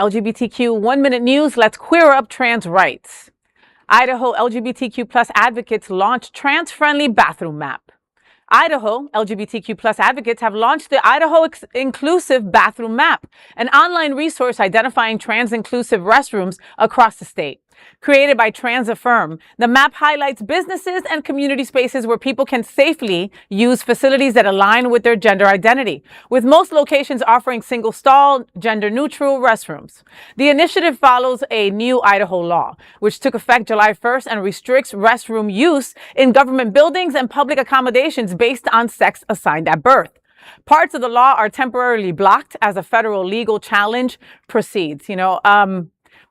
LGBTQ 1-minute news. Let's queer up trans rights. Idaho LGBTQ plus advocates launched trans-friendly bathroom map. Idaho LGBTQ plus advocates have launched the Idaho Inclusive Bathroom Map, an online resource identifying trans-inclusive restrooms across the state. Created by Trans Affirm, the map highlights businesses and community spaces where people can safely use facilities that align with their gender identity, with most locations offering single-stall, gender-neutral restrooms. The initiative follows a new Idaho law, which took effect July 1st and restricts restroom use in government buildings and public accommodations based on sex assigned at birth. Parts of the law are temporarily blocked as a federal legal challenge proceeds.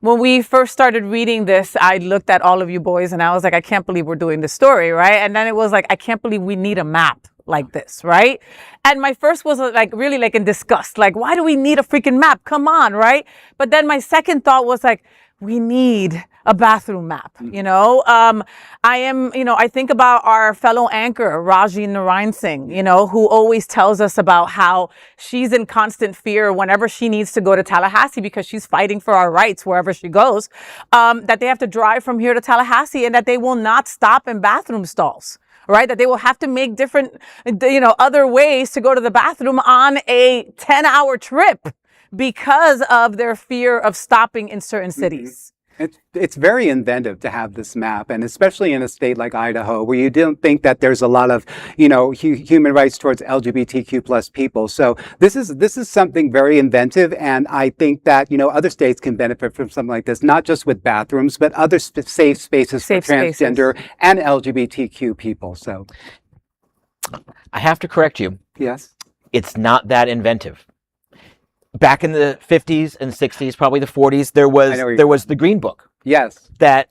When we first started reading this, I looked at all of you boys and I was like, I can't believe we're doing this story, right? And then it was like, I can't believe we need a map like this, right? And my first was like really like in disgust, like, why do we need a freaking map? Come on, right? But then my second thought was like, we need a bathroom map, I think about our fellow anchor, Raji Narayan Singh, who always tells us about how she's in constant fear whenever she needs to go to Tallahassee because she's fighting for our rights wherever she goes, that they have to drive from here to Tallahassee and that they will not stop in bathroom stalls. Right? That they will have to make different, other ways to go to the bathroom on a 10-hour trip because of their fear of stopping in certain cities. It's very inventive to have this map, and especially in a state like Idaho, where you don't think that there's a lot of, human rights towards LGBTQ plus people. So this is something very inventive, and I think that, other states can benefit from something like this, not just with bathrooms, but other safe spaces for transgender and LGBTQ people. So I have to correct you. Yes. It's not that inventive. Back in the 50s and 60s, probably the 40s, there was the Green Book. Yes. That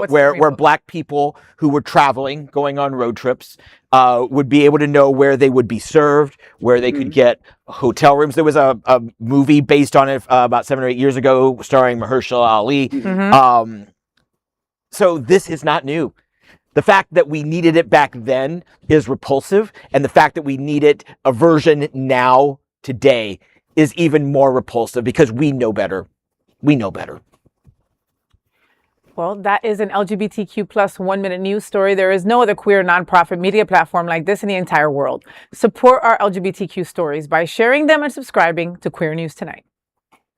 where Black people who were traveling, going on road trips, would be able to know where they would be served, where they could get hotel rooms. There was a movie based on it about 7 or 8 years ago, starring Mahershala Ali. So this is not new. The fact that we needed it back then is repulsive, and the fact that we need it a version now, today, is even more repulsive because we know better. We know better. Well, that is an LGBTQ plus 1-minute news story. There is no other queer nonprofit media platform like this in the entire world. Support our LGBTQ stories by sharing them and subscribing to Queer News Tonight.